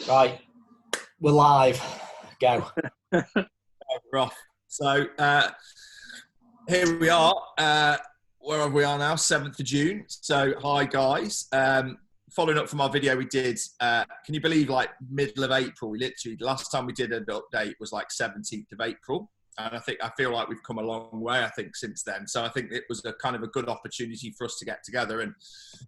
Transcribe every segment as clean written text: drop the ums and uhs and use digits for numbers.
Right, we're live. Go. We're off. So here we are. Where we are now, 7th of June. So hi guys. Following up from our video we did, can you believe like middle of April? We literally, the last time we did an update was like 17th of April. And I feel like we've come a long way, I think, since then. So I think it was a kind of a good opportunity for us to get together and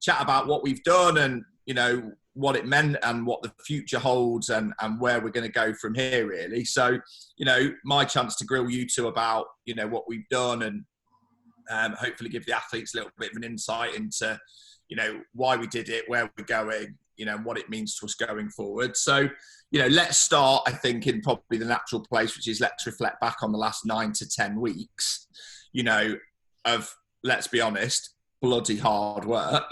chat about what we've done and, you know, what it meant and what the future holds and where we're going to go from here, really. So, you know, my chance to grill you two about, you know, what we've done and hopefully give the athletes a little bit of an insight into, you know, why we did it, where we're going, you know, and what it means to us going forward. So, you know, let's start, I think, in probably the natural place, which is let's reflect back on the last 9 to 10 weeks, you know, of, let's be honest, bloody hard work.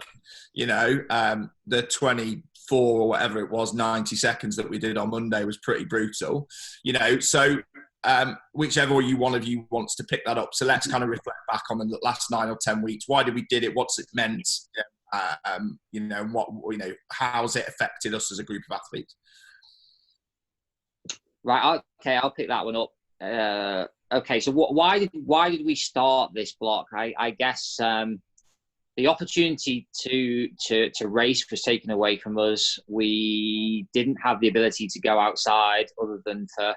You know, the 24 or whatever it was, 90 seconds that we did on Monday was pretty brutal, you know. So whichever one of you wants to pick that up. So let's kind of reflect back on the last 9 or 10 weeks. Why did we did it? What's it meant? You know, what, you know, how's it affected us as a group of athletes? Right. Okay. I'll pick that one up. Okay. So why did we start this block? I guess the opportunity to race was taken away from us. We didn't have the ability to go outside other than for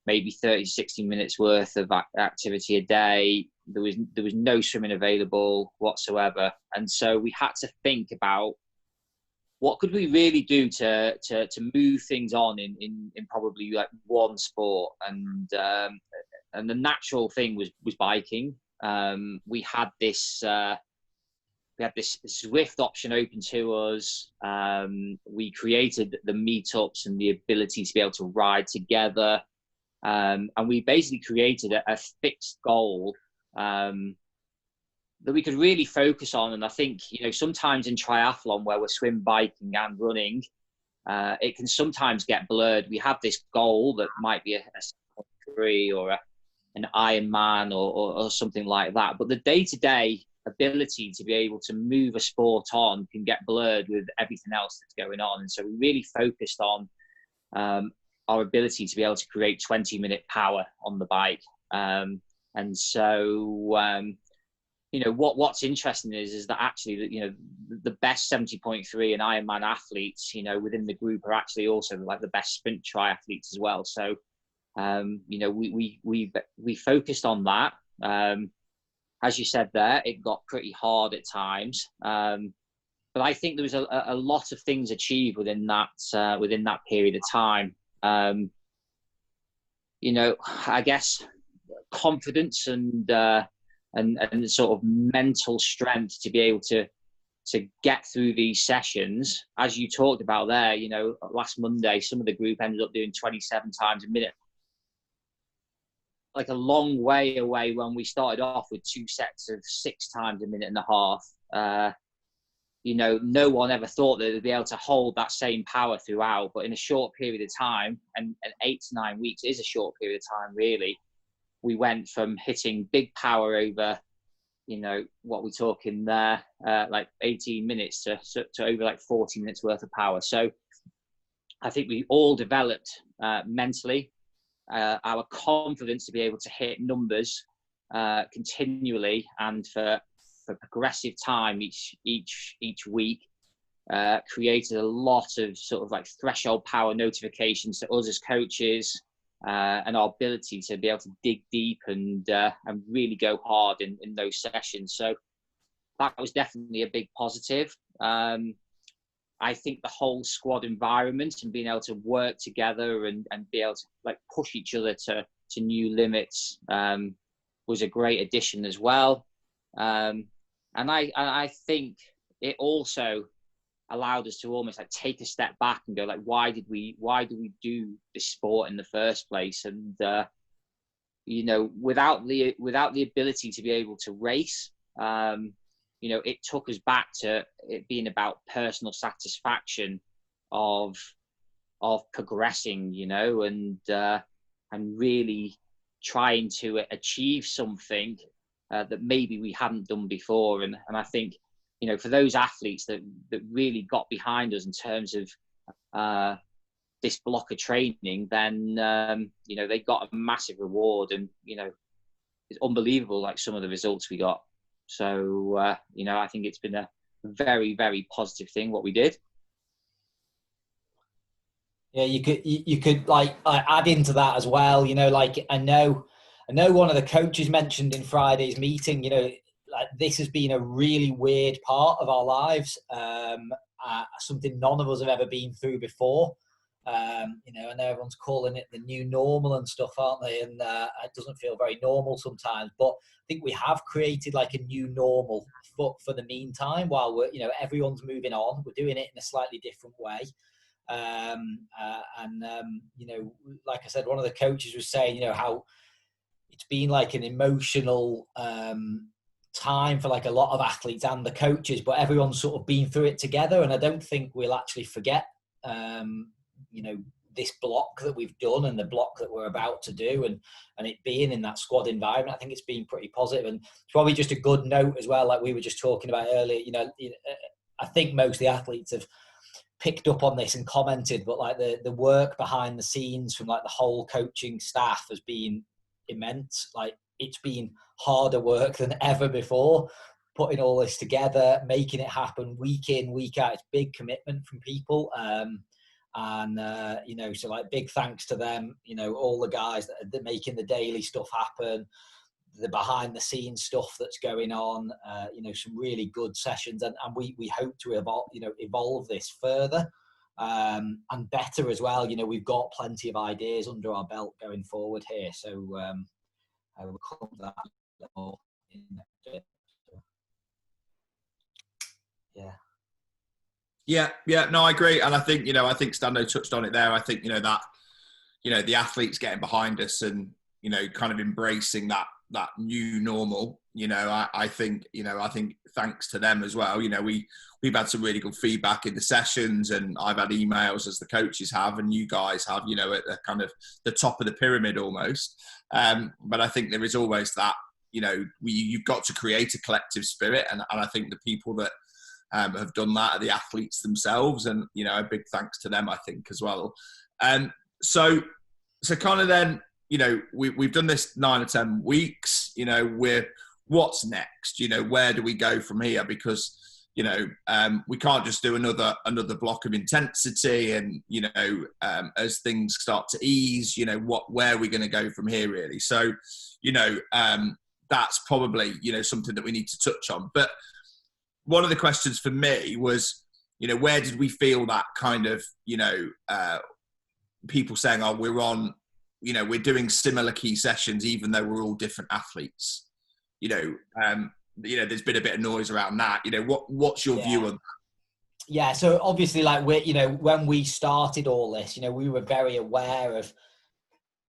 maybe 30, 60 minutes worth of activity a day. There was no swimming available whatsoever. And so we had to think about what could we really do to move things on in probably like one sport. And the natural thing was biking. We had this Zwift option open to us. We created the meetups and the ability to be able to ride together. And we basically created a fixed goal that we could really focus on. And I think, you know, sometimes in triathlon where we're swim, biking and running, it can sometimes get blurred. We have this goal that might be a 3 or an Ironman or something like that. But the day-to-day ability to be able to move a sport on can get blurred with everything else that's going on. And so we really focused on our ability to be able to create 20-minute power on the bike. And so, you know, what's interesting is that actually, you know, the best 70.3 and Ironman athletes, you know, within the group are actually also like the best sprint triathletes as well. So, you know, we focused on that. As you said there, it got pretty hard at times. But I think there was a lot of things achieved within that period of time. You know, I guess confidence and sort of mental strength to be able to get through these sessions, as you talked about there. You know, last Monday, some of the group ended up doing 27 times a minute, like a long way away when we started off with 2 sets of 6 times a minute and a half. You know, no one ever thought that they'd be able to hold that same power throughout, but in a short period of time, and 8 to 9 weeks is a short period of time, really, we went from hitting big power over, you know, what we're talking there, like 18 minutes to over like 40 minutes worth of power. So I think we all developed mentally, our confidence to be able to hit numbers continually and for progressive time each week, created a lot of sort of like threshold power notifications to us as coaches, and our ability to be able to dig deep and really go hard in those sessions. So that was definitely a big positive. I think the whole squad environment and being able to work together and be able to like push each other to new limits was a great addition as well. And I think it also allowed us to almost like take a step back and go like, why do we do this sport in the first place? And you know, without the ability to be able to race, you know, it took us back to it being about personal satisfaction of progressing, you know, and really trying to achieve something that maybe we hadn't done before. And I think, you know, for those athletes that really got behind us in terms of this block of training, then they got a massive reward, and it's unbelievable, like some of the results we got. So I think it's been a very, very positive thing what we did. Yeah, you could like add into that as well. Like I know one of the coaches mentioned in Friday's meeting. Like this has been a really weird part of our lives. Something none of us have ever been through before. I know everyone's calling it the new normal and stuff, aren't they? And it doesn't feel very normal sometimes. But I think we have created like a new normal for the meantime. While we're, everyone's moving on, we're doing it in a slightly different way. Like I said, one of the coaches was saying, how it's been like an emotional time for like a lot of athletes and the coaches, but everyone's sort of been through it together. And I don't think we'll actually forget, this block that we've done and the block that we're about to do, and it being in that squad environment. I think it's been pretty positive, and it's probably just a good note as well. Like we were just talking about earlier, I think most of the athletes have picked up on this and commented, but like the work behind the scenes from like the whole coaching staff has been immense. Like it's been harder work than ever before, putting all this together, making it happen week in, week out. It's big commitment from people. So like big thanks to them, all the guys that are making the daily stuff happen, the behind the scenes stuff that's going on, some really good sessions, and we hope to evolve this further and better as well. We've got plenty of ideas under our belt going forward here, so we'll come to that a little more in next bit. Yeah, no, I agree, and I think I think Stando touched on it there. I think that the athletes getting behind us and kind of embracing that new normal. I think thanks to them as well. We've had some really good feedback in the sessions, and I've had emails as the coaches have, and you guys have. At the kind of the top of the pyramid almost. But I think there is always that. You've got to create a collective spirit, and I think the people that have done that are the athletes themselves, and a big thanks to them, I think, as well. So kind of then, we've done this 9 or 10 weeks. What's next? Where do we go from here? Because we can't just do another block of intensity, and as things start to ease, where are we going to go from here, really? So that's probably something that we need to touch on. But one of the questions for me was, where did we feel that kind of, people saying, oh, we're doing similar key sessions, even though we're all different athletes. There's been a bit of noise around that. What's your view on that? Yeah. So obviously, like when we started all this, we were very aware of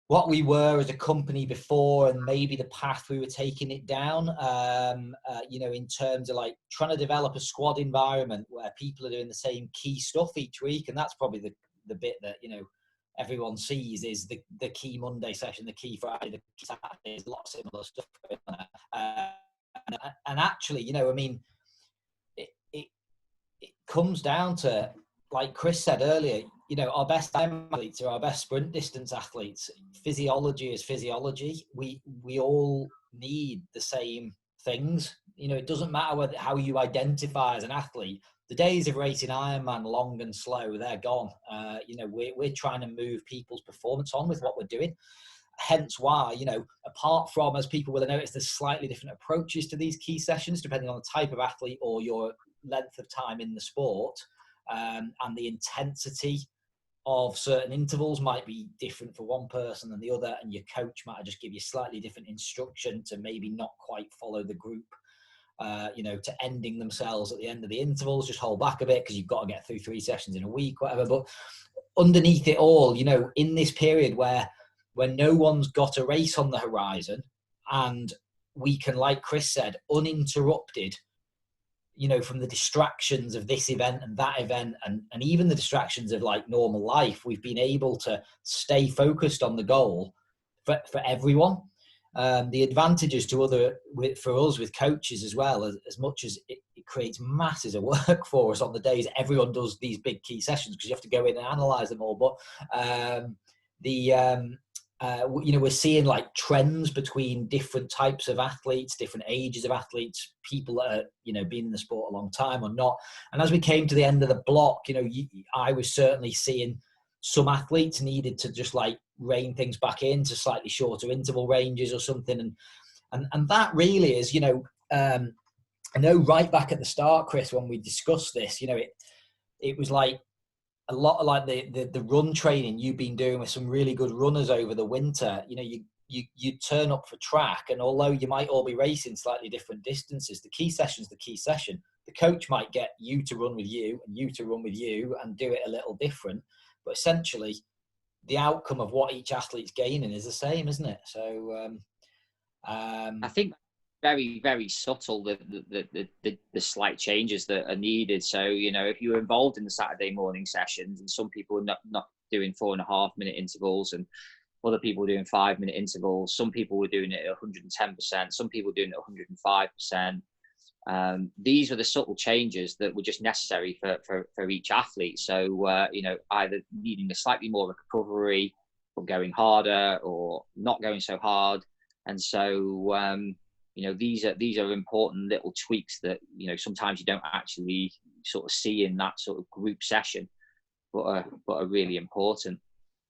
what we were as a company before, and maybe the path we were taking it down, in terms of like trying to develop a squad environment where people are doing the same key stuff each week. And that's probably the bit that, everyone sees is the key Monday session, the key Friday, the key Saturday. There's a lot of similar stuff going on. And actually, it comes down to, like Chris said earlier, our best time athletes are our best sprint distance athletes. Physiology is physiology. We all need the same things. It doesn't matter how you identify as an athlete. The days of racing Ironman long and slow, they're gone. We're trying to move people's performance on with what we're doing. Hence why, apart from, as people will have noticed, there's slightly different approaches to these key sessions, depending on the type of athlete or your length of time in the sport, and the intensity of certain intervals might be different for one person than the other, and your coach might just give you slightly different instruction to maybe not quite follow the group, to ending themselves at the end of the intervals, just hold back a bit because you've got to get through 3 sessions in a week, whatever. But underneath it all, in this period where no one's got a race on the horizon, and we can, like Chris said, uninterrupted, from the distractions of this event and that event, and even the distractions of like normal life, we've been able to stay focused on the goal for everyone. The advantages to for us with coaches as well, as much as it creates masses of work for us on the days everyone does these big key sessions, because you have to go in and analyze them all. But we're seeing like trends between different types of athletes, different ages of athletes, people that are, been in the sport a long time or not. And as we came to the end of the block, I was certainly seeing some athletes needed to just like rein things back into slightly shorter interval ranges or something. And that really is, I know right back at the start, Chris, when we discussed this, it was like a lot of like the run training you've been doing with some really good runners over the winter. You turn up for track, and although you might all be racing slightly different distances, the key session's the key session. The coach might get you to run with you and you to run with you and do it a little different, but essentially the outcome of what each athlete's gaining is the same, isn't it? So I think very, very subtle, the slight changes that are needed. So, if you're involved in the Saturday morning sessions, and some people are not doing 4.5 minute intervals, and other people are doing 5 minute intervals, some people were doing it at 110%, some people were doing it at 105%. These are the subtle changes that were just necessary for each athlete. So, either needing a slightly more recovery, or going harder, or not going so hard. And so, these are important little tweaks that, sometimes you don't actually sort of see in that sort of group session, but are really important.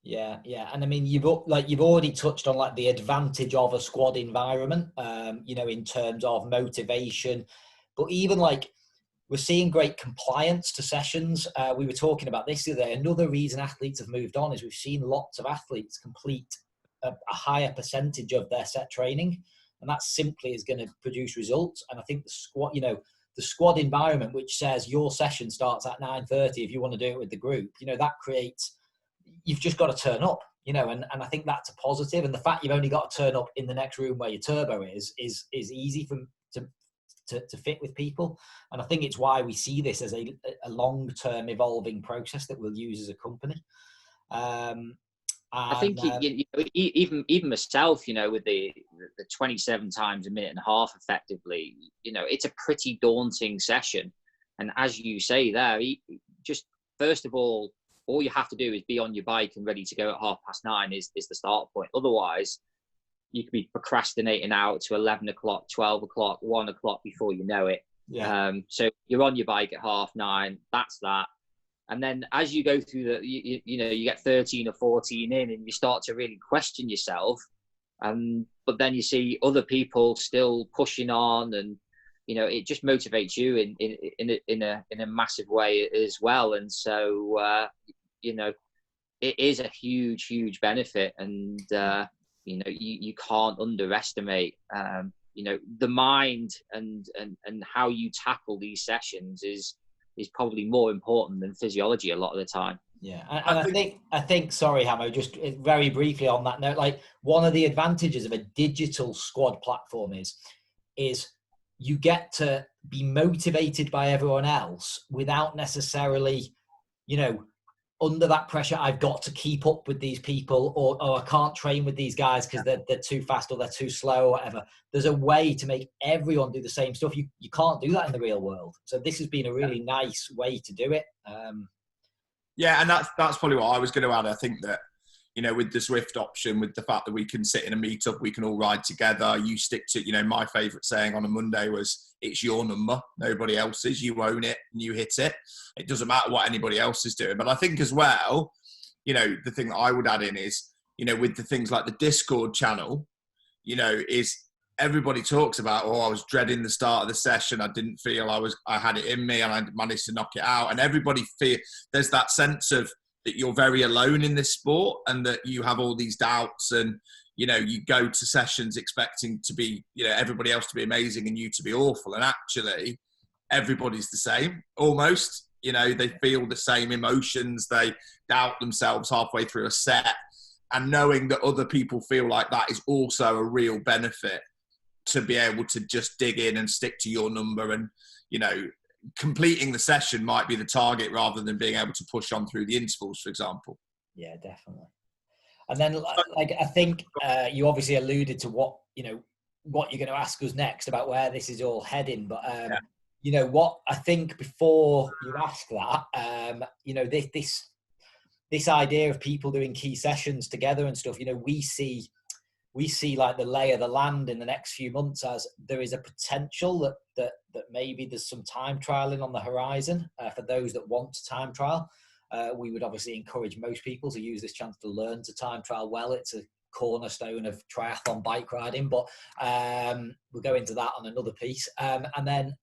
Yeah. And I mean, you've already touched on like the advantage of a squad environment, in terms of motivation, but even like we're seeing great compliance to sessions. We were talking about this the other day. Another reason athletes have moved on is we've seen lots of athletes complete a higher percentage of their set training, and that simply is going to produce results. And I think the squad environment, which says your session starts at 9:30 if you want to do it with the group, that creates, you've just got to turn up, and I think that's a positive. And the fact you've only got to turn up in the next room where your turbo is easy to fit with people. And I think it's why we see this as a long-term evolving process that we'll use as a company. I think even myself, with the 27 times a minute and a half, effectively, it's a pretty daunting session. And as you say there, just first of all you have to do is be on your bike and ready to go at 9:30 is the start point. Otherwise, you could be procrastinating out to 11 o'clock, 12 o'clock, 1 o'clock before you know it. Yeah. So you're on your bike at 9:30. That's that. And then as you go through you get 13 or 14 in, and you start to really question yourself. But then you see other people still pushing on, and it just motivates you in a massive way as well. And so it is a huge benefit, and you can't underestimate the mind and how you tackle these sessions is probably more important than physiology a lot of the time. Yeah, and I think, sorry, Hamo, just very briefly on that note, like one of the advantages of a digital squad platform is you get to be motivated by everyone else without necessarily, under that pressure, I've got to keep up with these people, or I can't train with these guys because they're too fast or they're too slow or whatever. There's a way to make everyone do the same stuff. You can't do that in the real world. So this has been a really nice way to do it. Yeah, and that's probably what I was going to add. I think that, with the Zwift option, with the fact that we can sit in a meetup, we can all ride together. You stick to, my favourite saying on a Monday was, it's your number, nobody else's. You own it and you hit it. It doesn't matter what anybody else is doing. But I think as well, the thing that I would add in is, with the things like the Discord channel, is everybody talks about, I was dreading the start of the session. I didn't feel I had it in me, and I managed to knock it out. And everybody there's that sense of that you're very alone in this sport, and that you have all these doubts, and you go to sessions expecting to be, everybody else to be amazing and you to be awful. And actually everybody's the same almost, they feel the same emotions. They doubt themselves halfway through a set, and knowing that other people feel like that is also a real benefit, to be able to just dig in and stick to your number. And, completing the session might be the target rather than being able to push on through the intervals, for example. Yeah, definitely. And then, like, I think you obviously alluded to what you're going to ask us next about where this is all heading. But what I think before you ask that, this idea of people doing key sessions together and stuff, we see like the lay of the land in the next few months as there is a potential that maybe there's some time trialing on the horizon for those that want to time trial. We would obviously encourage most people to use this chance to learn to time trial well. It's a cornerstone of triathlon bike riding, but we'll go into that on another piece. And then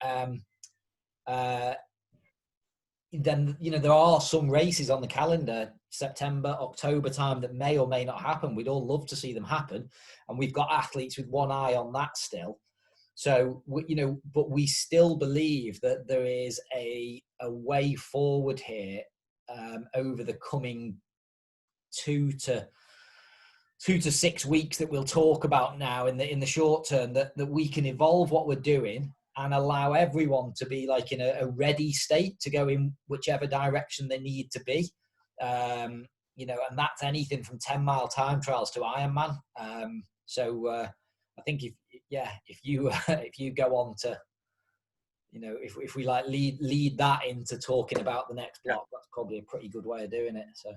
there are some races on the calendar, September, October time, that may or may not happen. We'd all love to see them happen, and we've got athletes with one eye on that still. So, but we still believe that there is a way forward here over the coming 2 to 6 weeks that we'll talk about now in the short term, that we can evolve what we're doing and allow everyone to be like in a ready state to go in whichever direction they need to be. And that's anything from 10-mile time trials to Ironman. So I think if you go on to, if we like lead that into talking about the next block, that's probably a pretty good way of doing it. So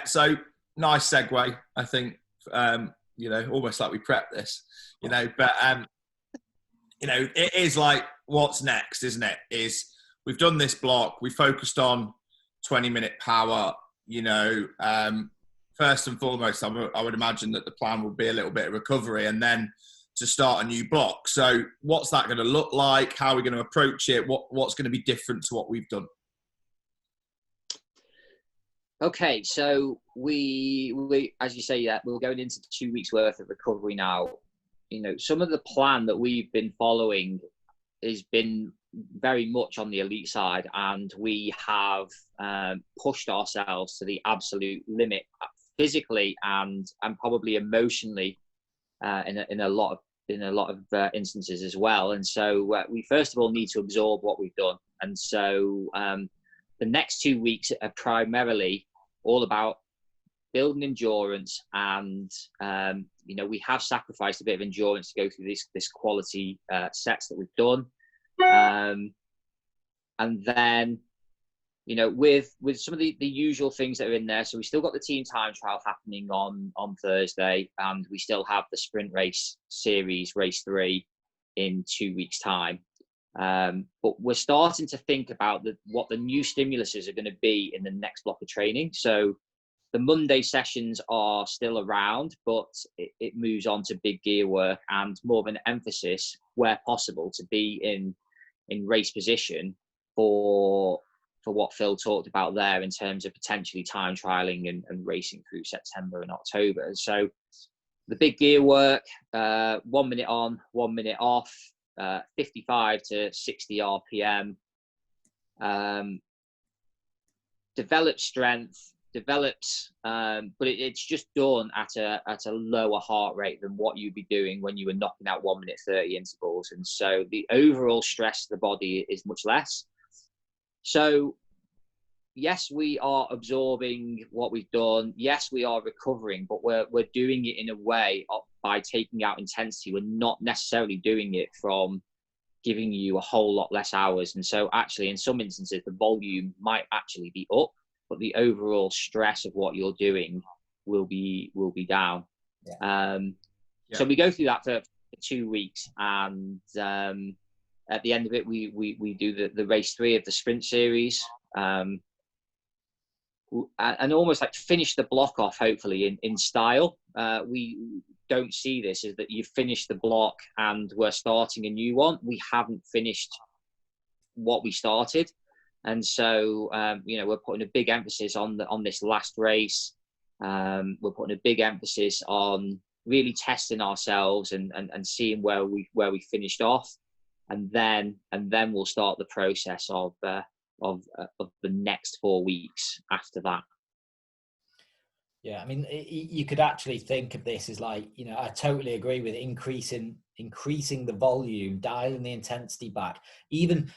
so nice segue, I think. Almost like we prepped this, but it is like, what's next, isn't it? Is we've done this block, we focused on 20-minute power. First and foremost, I would imagine that the plan would be a little bit of recovery and then to start a new block. So what's that going to look like? How are we going to approach it? What's going to be different to what we've done? Okay, so we as you say, we're going into 2 weeks worth of recovery now. Some of the plan that we've been following has been very much on the elite side, and we have pushed ourselves to the absolute limit, physically and probably emotionally, in a lot of instances as well. And so we first of all need to absorb what we've done. And so the next 2 weeks are primarily all about building endurance, and we have sacrificed a bit of endurance to go through this quality sets that we've done, and then with some of the usual things that are in there. So we still got the team time trial happening on Thursday, and we still have the sprint race series, race 3, in 2 weeks time. But we're starting to think about what the new stimuluses are going to be in the next block of training. So the Monday sessions are still around, but it moves on to big gear work and more of an emphasis, where possible, to be in race position for what Phil talked about there in terms of potentially time trialing and racing through September and October. So the big gear work, 1 minute on, 1 minute off, 55 to 60 RPM, develops strength, but it's just done at a lower heart rate than what you'd be doing when you were knocking out 1 minute 30 intervals. And so the overall stress to the body is much less. So yes, we are absorbing what we've done. Yes, we are recovering, but we're doing it in a way by taking out intensity. We're not necessarily doing it from giving you a whole lot less hours. And so actually, in some instances, the volume might actually be up, but the overall stress of what you're doing will be down. Yeah. So we go through that for 2 weeks, and at the end of it, we do the race 3 of the sprint series, and almost like finish the block off, hopefully in style. We don't see this as that you've finished the block and we're starting a new one. We haven't finished what we started. And so, we're putting a big emphasis on this last race. We're putting a big emphasis on really testing ourselves and seeing where we finished off, and then we'll start the process of the next 4 weeks after that. Yeah, I mean, you could actually think of this as like, I totally agree with increasing the volume, dialing the intensity back. Even,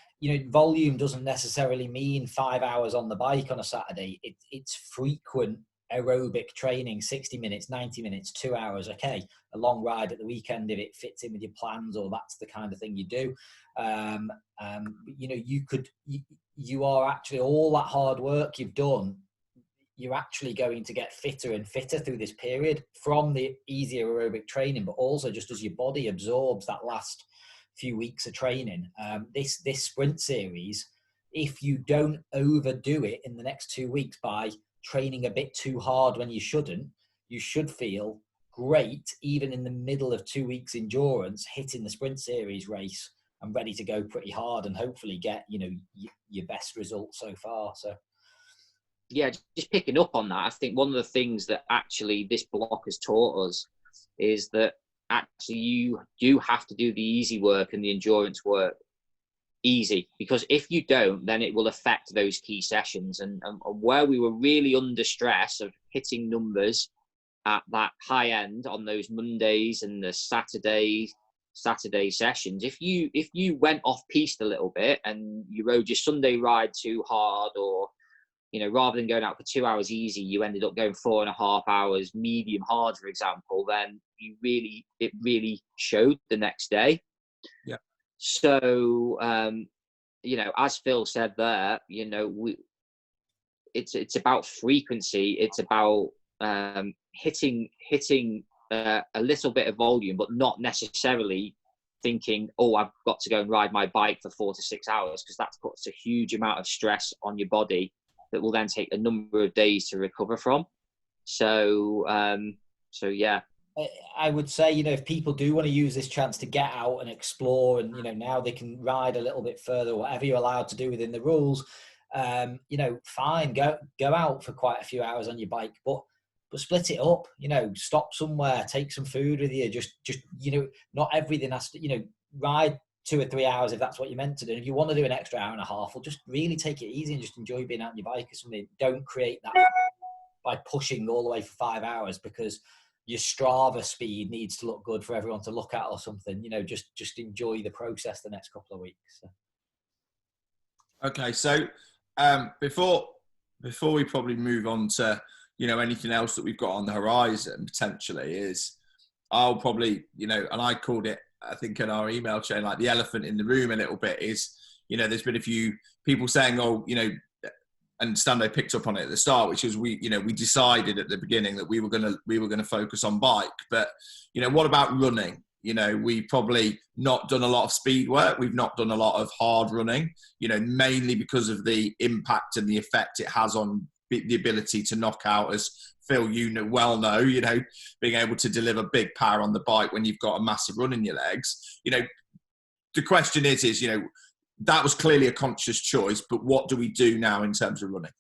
volume doesn't necessarily mean 5 hours on the bike on a Saturday. It's frequent aerobic training, 60 minutes, 90 minutes, 2 hours, okay, a long ride at the weekend if it fits in with your plans, or that's the kind of thing you do. You know, you are actually, all that hard work you've done, you're actually going to get fitter and fitter through this period from the easier aerobic training, but also just as your body absorbs that last few weeks of training. This sprint series, if you don't overdo it in the next 2 weeks by training a bit too hard when you shouldn't, you should feel great even in the middle of 2 weeks endurance, hitting the sprint series race and ready to go pretty hard and hopefully get, you know, your best result so far. So yeah, just picking up on that, I think one of the things that actually this block has taught us is that actually you do have to do the easy work and the endurance work easy, because if you don't, then it will affect those key sessions. And where we were really under stress of hitting numbers at that high end on those Mondays and the Saturday sessions, if you went off piste a little bit and you rode your Sunday ride too hard, or you know, rather than going out for 2 hours easy, you ended up going 4.5 hours medium hard, for example, then it really showed the next day. Yeah. So, you know, as Phil said there, you know, it's about frequency. It's about hitting a little bit of volume, but not necessarily thinking, oh, I've got to go and ride my bike for 4 to 6 hours, because that puts a huge amount of stress on your body that will then take a number of days to recover from. So, yeah. I would say, you know, if people do want to use this chance to get out and explore, and, you know, now they can ride a little bit further, whatever you're allowed to do within the rules, you know, fine, go out for quite a few hours on your bike, but split it up, you know, stop somewhere, take some food with you, just, you know, not everything has to, you know, ride 2 or 3 hours if that's what you're meant to do. If you want to do an extra hour and a half, well, just really take it easy and just enjoy being out on your bike or something. Don't create that by pushing all the way for 5 hours because your Strava speed needs to look good for everyone to look at or something. You know, just enjoy the process the next couple of weeks. So. Okay, so before we probably move on to, you know, anything else that we've got on the horizon potentially, is I'll probably, you know, and I called it, I think in our email chain, like the elephant in the room a little bit, is, you know, there's been a few people saying, oh, you know, and Stando picked up on it at the start, which is we decided at the beginning that we were going to focus on bike. But, you know, what about running? You know, we've probably not done a lot of speed work. We've not done a lot of hard running, you know, mainly because of the impact and the effect it has on the ability to knock out, as Phil, you know, you know, being able to deliver big power on the bike when you've got a massive run in your legs. You know, the question is, you know, that was clearly a conscious choice, but what do we do now in terms of running?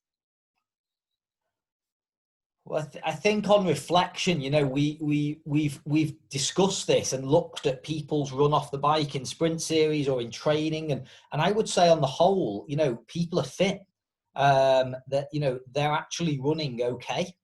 Well, I think on reflection, you know, we've discussed this and looked at people's run off the bike in sprint series or in training, and I would say on the whole, you know, people are fit. That, you know, they're actually running okay.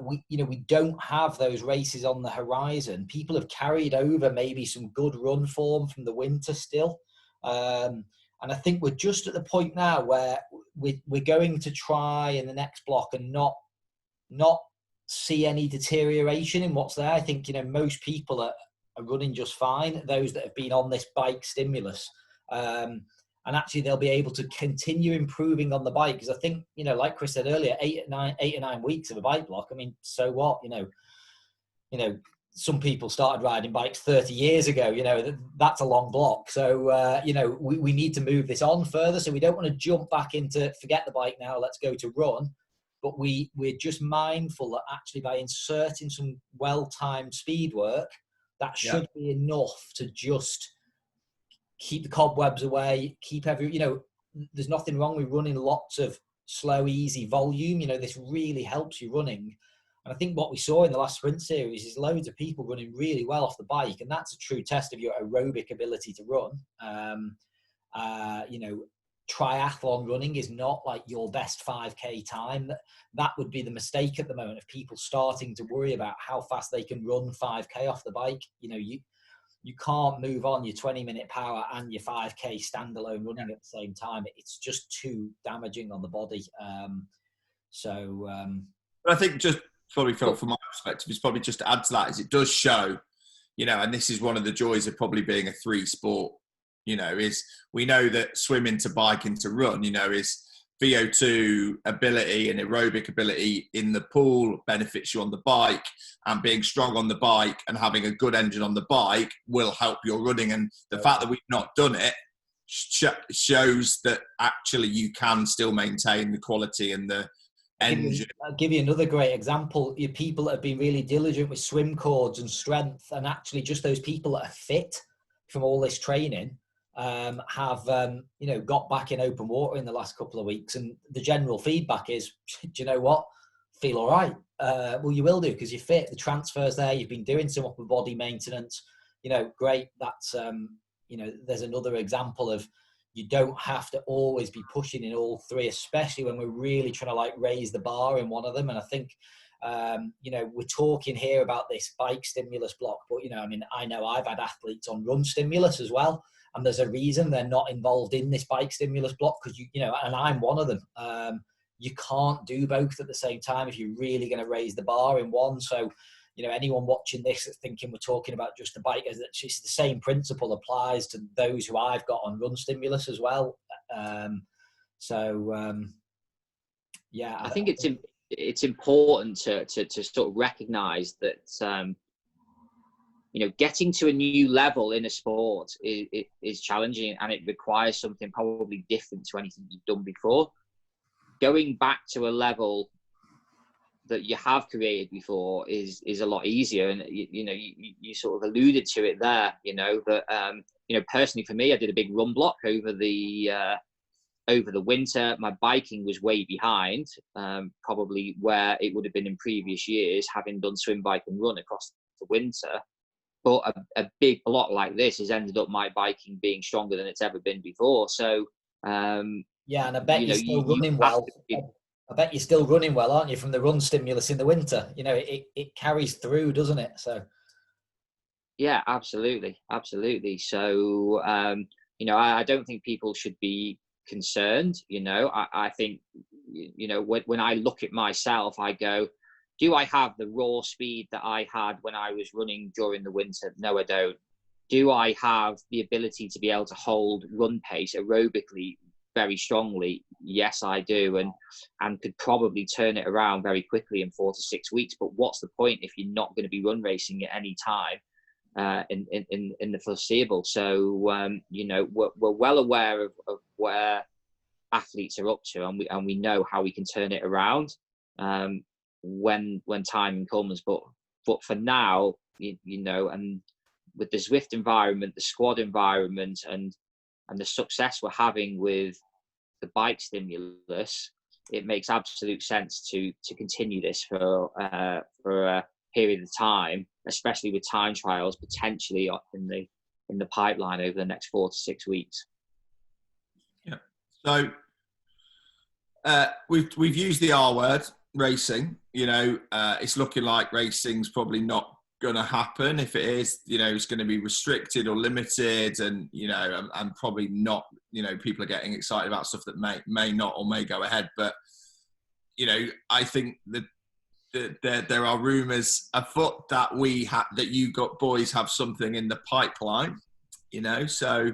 We don't have those races on the horizon. People have carried over maybe some good run form from the winter still. And I think we're just at the point now where we're going to try in the next block and not see any deterioration in what's there. I think, you know, most people are running just fine, those that have been on this bike stimulus. And actually they'll be able to continue improving on the bike. Because I think, you know, like Chris said earlier, 8 or 9 weeks of a bike block. I mean, so what? You know, some people started riding bikes 30 years ago. You know, that's a long block. So, you know, we need to move this on further. So we don't want to jump back into forget the bike now, let's go to run. But we're just mindful that actually by inserting some well-timed speed work, that should be enough to just keep the cobwebs away, you know, there's nothing wrong with running lots of slow, easy volume. You know, this really helps you running. And I think what we saw in the last sprint series is loads of people running really well off the bike. And that's a true test of your aerobic ability to run. You know, triathlon running is not like your best 5K time. That would be the mistake at the moment of people starting to worry about how fast they can run 5K off the bike. You know, you can't move on your 20-minute power and your 5K standalone running at the same time. It's just too damaging on the body. So But I think just probably from my perspective, is probably just to add to that is it does show, and this is one of the joys of probably being a three sport, is we know that swimming to biking to run, is VO2 ability and aerobic ability in the pool benefits you on the bike, and being strong on the bike and having a good engine on the bike will help your running. And the fact that we've not done it shows that actually you can still maintain the quality and the engine. I'll give you another great example. People that have been really diligent with swim cords and strength, and actually just those people that are fit from all this training have got back in open water in the last couple of weeks, and the general feedback is, do you know what, feel all right. Well, you will do, because you're fit, the transfer's there, you've been doing some upper body maintenance, great. That's there's another example of, you don't have to always be pushing in all three, especially when we're really trying to raise the bar in one of them. And I think we're talking here about this bike stimulus block, but I know I've had athletes on run stimulus as well, and there's a reason they're not involved in this bike stimulus block, because and I'm one of them. You can't do both at the same time if you're really going to raise the bar in one. So anyone watching this that's thinking we're talking about just the bike, it's the same principle applies to those who I've got on run stimulus as well. I think it's important to sort of recognise that getting to a new level in a sport is challenging, and it requires something probably different to anything you've done before. Going back to a level that you have created before is a lot easier, and you sort of alluded to it there. That personally for me, I did a big run block over the winter. My biking was way behind, probably where it would have been in previous years, having done swim, bike, and run across the winter. But a big block like this has ended up my biking being stronger than it's ever been before. So and I bet you're still running well. I bet you're still running well, aren't you, from the run stimulus in the winter? It carries through, doesn't it? So, yeah, absolutely. So, I don't think people should be concerned. I think, when I look at myself, I go, do I have the raw speed that I had when I was running during the winter? No, I don't. Do I have the ability to be able to hold run pace aerobically very strongly? Yes, I do, and could probably turn it around very quickly in 4 to 6 weeks. But what's the point if you're not going to be run racing at any time in the foreseeable? So we're well aware of where athletes are up to, and we know how we can turn it around when time comes. But for now, and with the Zwift environment, the squad environment, and the success we're having with the bike stimulus, it makes absolute sense to continue this for a period of time, especially with time trials potentially in the pipeline over the next 4 to 6 weeks. Yeah. So we've used the R word, racing. It's looking like racing's probably not going to happen. If it is, it's going to be restricted or limited, and and probably not. People are getting excited about stuff that may not or may go ahead. But I think that there are rumours afoot that that you boys have something in the pipeline. So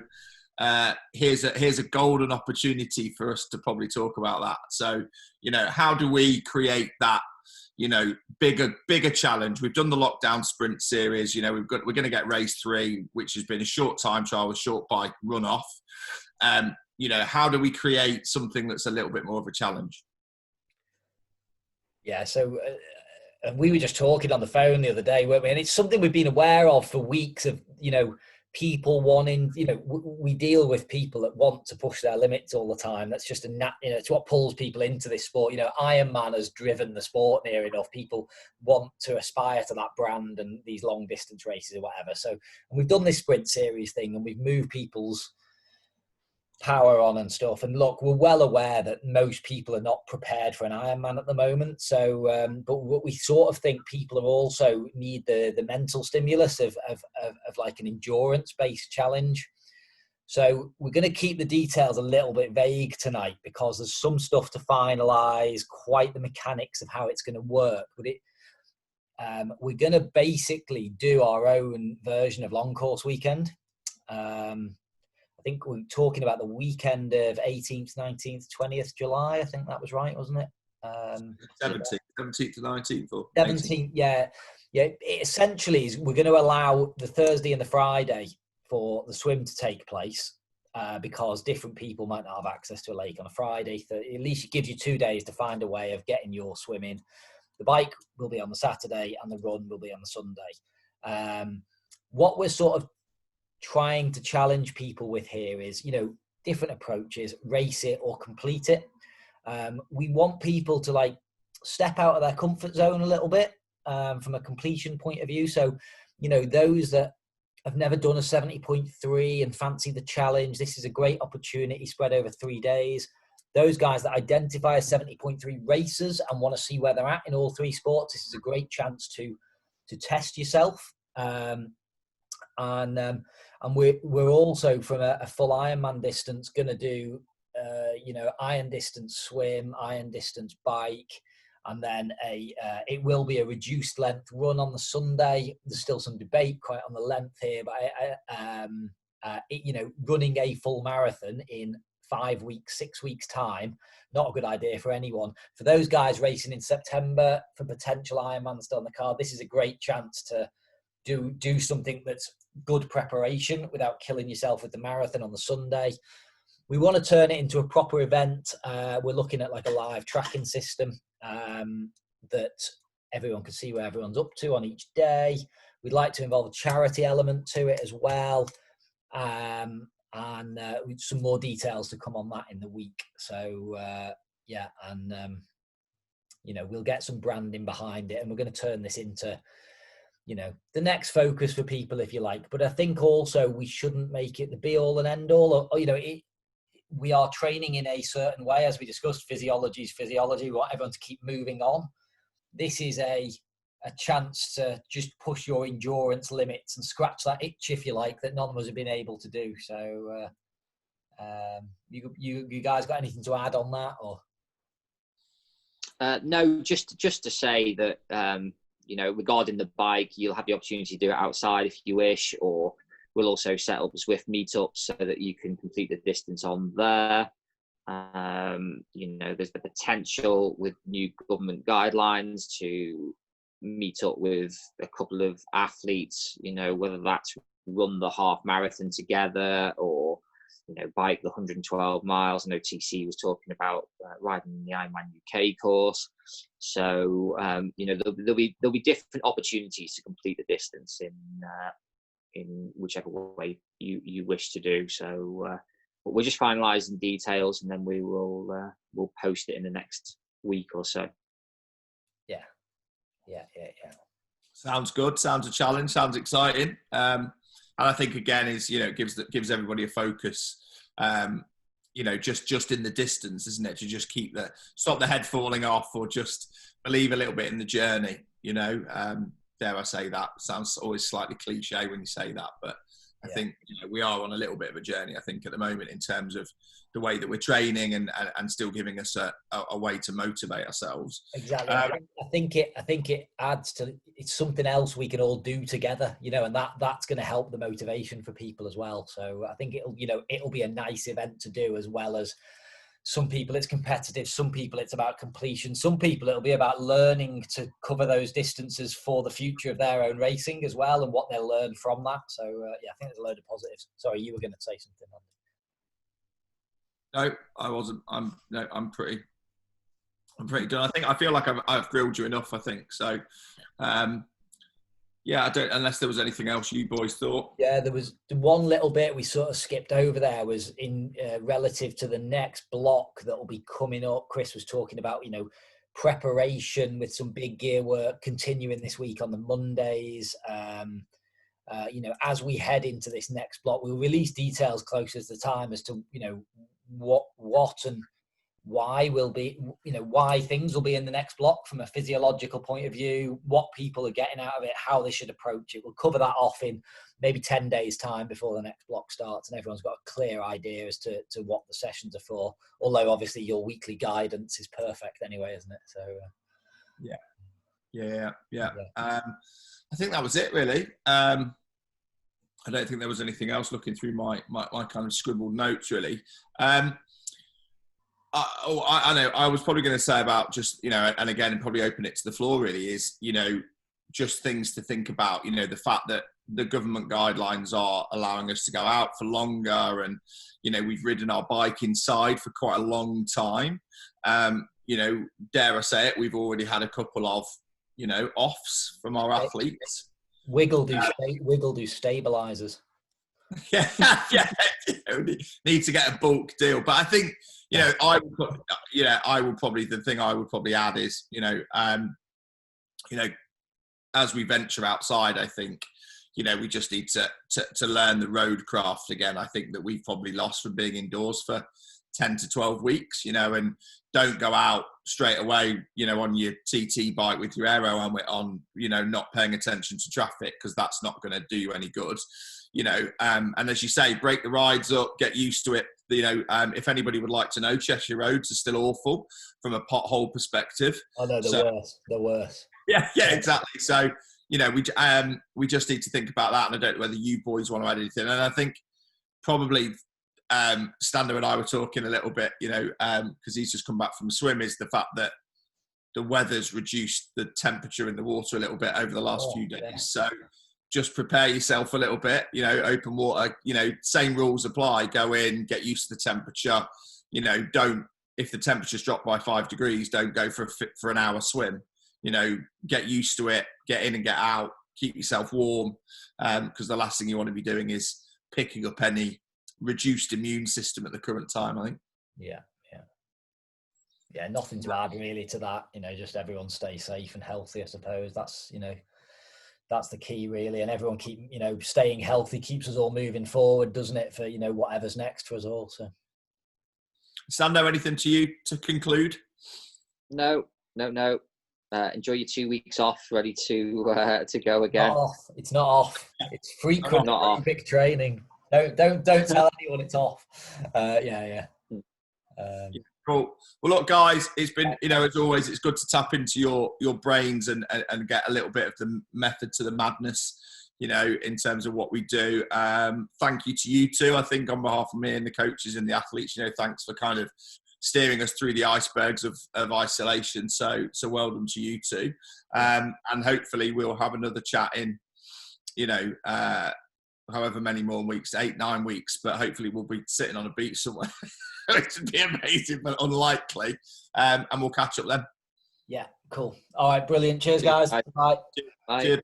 here's a golden opportunity for us to probably talk about that. So how do we create that bigger challenge? We've done the lockdown sprint series. We're going to get race 3, which has been a short time trial, a short bike run off. How do we create something that's a little bit more of a challenge? Yeah, so we were just talking on the phone the other day, weren't we? And it's something we've been aware of for weeks of, people wanting, we deal with people that want to push their limits all the time. That's just it's what pulls people into this sport. Ironman has driven the sport near enough. People want to aspire to that brand and these long distance races or whatever. So, and we've done this sprint series thing, and we've moved people's power on and stuff. And look, we're well aware that most people are not prepared for an Ironman at the moment. So, but what we sort of think people are also need the mental stimulus of like an endurance based challenge. So we're going to keep the details a little bit vague tonight because there's some stuff to finalise, quite the mechanics of how it's going to work. But we're going to basically do our own version of long course weekend. I think we're talking about the weekend of 18th, 19th, 20th July. I think that was right, wasn't it? 17th to 19th or 17th, yeah. It essentially is we're going to allow the Thursday and the Friday for the swim to take place because different people might not have access to a lake on a Friday. So at least it gives you 2 days to find a way of getting your swim in. The bike will be on the Saturday and the run will be on the Sunday. What we're sort of trying to challenge people with here is, different approaches, race it or complete it. We want people to like step out of their comfort zone a little bit from a completion point of view. So, those that have never done a 70.3 and fancy the challenge, this is a great opportunity spread over 3 days. Those guys that identify as 70.3 racers and want to see where they're at in all three sports, this is a great chance to test yourself. And we're also from a full Ironman distance going to do, iron distance swim, iron distance bike, and then it will be a reduced length run on the Sunday. There's still some debate quite on the length here, but running a full marathon in 5 weeks, 6 weeks time, not a good idea for anyone. For those guys racing in September for potential Ironman still on the card, this is a great chance to do something that's good preparation without killing yourself with the marathon on the Sunday. We want to turn it into a proper event. We're looking at like a live tracking system that everyone can see where everyone's up to on each day. We'd like to involve a charity element to it as well. And with some more details to come on that in the week. So, we'll get some branding behind it and we're going to turn this into, the next focus for people, if you like. But I think also we shouldn't make it the be all and end all. We are training in a certain way, as we discussed. Physiology is physiology. We want everyone to keep moving on. This is a chance to just push your endurance limits and scratch that itch, if you like, that none of us have been able to do. So, you guys got anything to add on that, or? No, just to say that regarding the bike, you'll have the opportunity to do it outside if you wish, or we'll also set up Zwift meetups so that you can complete the distance on there. There's the potential with new government guidelines to meet up with a couple of athletes, whether that's run the half marathon together or, bike the 112 miles. I know TC was talking about riding the Ironman UK course. So, there'll be different opportunities to complete the distance in whichever way you wish to do. So, but we're just finalising details, and then we'll post it in the next week or so. Yeah. Sounds good. Sounds a challenge. Sounds exciting. And I think again is it gives everybody a focus. Just in the distance, isn't it? To just stop the head falling off, or just believe a little bit in the journey. Dare I say that? Sounds always slightly cliche when you say that, but I think we are on a little bit of a journey. I think at the moment in terms of the way that we're training and still giving us a way to motivate ourselves. Exactly. I think it adds to, it's something else we can all do together, and that's going to help the motivation for people as well. So I think it'll be a nice event to do, as well as some people it's competitive, some people it's about completion, some people it'll be about learning to cover those distances for the future of their own racing as well, and what they'll learn from that. So I think there's a load of positives. Sorry, you were going to say something. No, I wasn't. I'm pretty done. I feel like I've grilled you enough. I think so. I don't. Unless there was anything else you boys thought. Yeah, there was one little bit we sort of skipped over. There was in relative to the next block that will be coming up. Chris was talking about preparation with some big gear work continuing this week on the Mondays. As we head into this next block, we'll release details closer to the time as to what and why will be, why things will be in the next block from a physiological point of view, what people are getting out of it, how they should approach it. We'll cover that off in maybe 10 days time before the next block starts, and everyone's got a clear idea as to what the sessions are for. Although obviously your weekly guidance is perfect anyway, isn't it? So yeah. I think that was it really. I don't think there was anything else looking through my kind of scribbled notes really. I know I was probably going to say about just, and again, probably open it to the floor really is, just things to think about, the fact that the government guidelines are allowing us to go out for longer, and, we've ridden our bike inside for quite a long time. Dare I say it, we've already had a couple of, offs from our athletes. Wiggle do stabilizers. Yeah. Need to get a bulk deal, but I think I would probably the thing I would probably add is as we venture outside, I think we just need to learn the road craft again. I think that we've probably lost from being indoors for 10 to 12 weeks, and don't go out straight away, on your TT bike with your aero helmet on, not paying attention to traffic, because that's not going to do you any good. And as you say, break the rides up, get used to it. If anybody would like to know, Cheshire roads are still awful from a pothole perspective. Oh no, the worst. Yeah, exactly. So, we just need to think about that. And I don't know whether you boys want to add anything. And I think probably Stander and I were talking a little bit, because he's just come back from a swim, is the fact that the weather's reduced the temperature in the water a little bit over the last few days. Yeah. So just prepare yourself a little bit, open water, same rules apply, go in, get used to the temperature, if the temperature's dropped by 5 degrees, don't go for an hour swim, get used to it, get in and get out, keep yourself warm, because the last thing you want to be doing is picking up any reduced immune system at the current time, I think. Yeah, nothing to add really to that, just everyone stay safe and healthy, I suppose. That's, that's the key really, and everyone keep, staying healthy keeps us all moving forward, doesn't it, for, whatever's next for us all. So Sando, anything to you to conclude? No. Enjoy your 2 weeks off, ready to go again. It's not off. It's frequent Olympic training. Don't tell anyone it's off. Cool. Well, look, guys, it's been, as always, it's good to tap into your brains and get a little bit of the method to the madness, in terms of what we do. Thank you to you two, I think, on behalf of me and the coaches and the athletes, thanks for kind of steering us through the icebergs of isolation. So well done to you two. And hopefully we'll have another chat in, however many more weeks, 8-9 weeks, but hopefully we'll be sitting on a beach somewhere, which would be amazing, but unlikely. And we'll catch up then. Yeah, cool. All right, brilliant. Cheers, guys. Bye. Cheers.